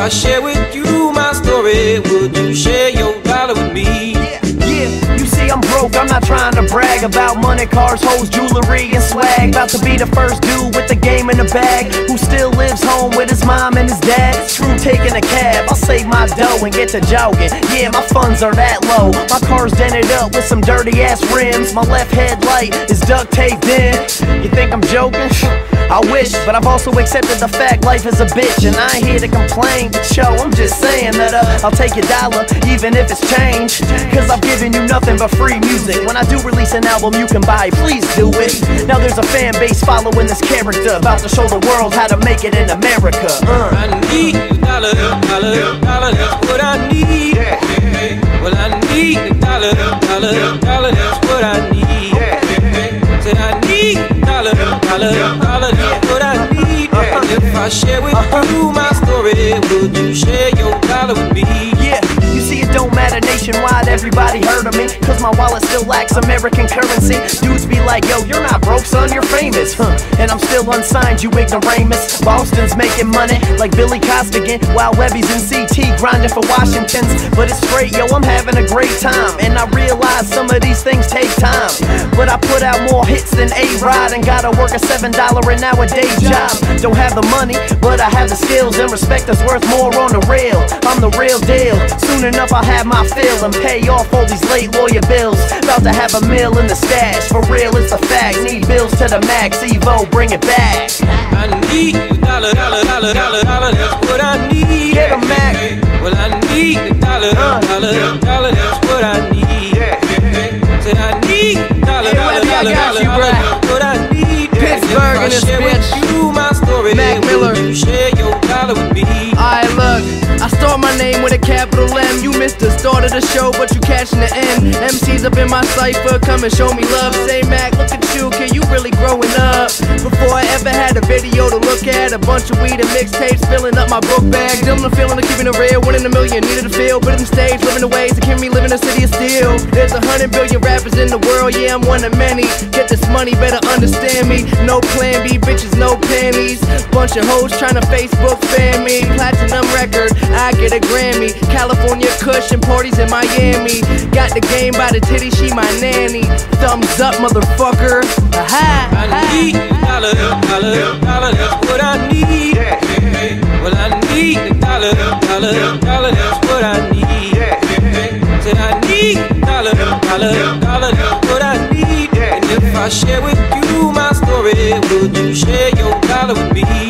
I share with you my story, would you share your dollar with me? Yeah, you see I'm broke, I'm not trying to brag about money, cars, hoes, jewelry, and swag. About to be the first dude with the game in the bag, who still lives home with his mom and his dad. It's true, taking a cab, I'll save my dough and get to jogging. Yeah, my funds are that low. My car's dented up with some dirty ass rims. My left headlight is duct taped in. You think I'm joking? I wish, but I've also accepted the fact life is a bitch. And I ain't here to complain, but yo, I'm just saying that I'll take your dollar, even if it's change. Cause I've given you nothing but free music. When I do release an album you can buy, please do it. Now there's a fan base following this character, about to show the world how to make it in America. I need a dollar, that's what I need. Well, I need a dollar, that's what I need. Say I need a dollar, that's what I need. And if I share with you my story, would you share your dollar with me? Yeah, you see it don't matter nationwide, everybody heard of me. Cause my wallet still lacks American currency. Dudes be like, yo, you're not broke son, you're famous. And I'm still unsigned, you ignoramus. Boston's making money like Billy Costigan, while Webby's in CT grinding for Washington's. But it's great, yo, I'm having a great time. And I realize some of these things take time, but I put out more hits than A-Rod, and gotta work a $7 an hour day job. Don't have the money, but I have the skills, and respect that's worth more on the real. I'm the real deal. Soon enough I'll have my fill and pay off all these late lawyer bills. About to have a meal in the stash, for real it's a fact. Need bills to the max, Evo, bring it back. I need a dollar, that's what I need. Get a Mac. Well, I need a dollar, that's what I need. Say I need a dollar, that's what I need. Pittsburgh in this bitch. You my story, Mac Miller. you share your dollar with me? Alright, look, I start my name with a capital M. You missed the start of the show, but you catching the end. MC's up in my cypher, come and show me love. Say, Mac, look at you, kid, you really growing up. Before I ever had a video to look at, a bunch of weed and mixtapes filling up my book bag. Dealing the feeling of keeping it real, winning a million, needed a feel. But in the stage, living the ways that keep me living in the city of steel. There's 100 billion rappers in the world, yeah, I'm one of many. Get this money, better understand me. No plan B, bitches, no panties. Bunch of hoes tryna Facebook fan me. Platinum record, I get a Grammy. California Kush and parties in Miami. Got the game by the titty, she my nanny. Thumbs up, motherfucker. Aha, I need a dollar, that's what I need. Well, I need a dollar, that's what I need. Say I need a dollar, that's what I need. And if I share with you my story, would you share your dollar with me?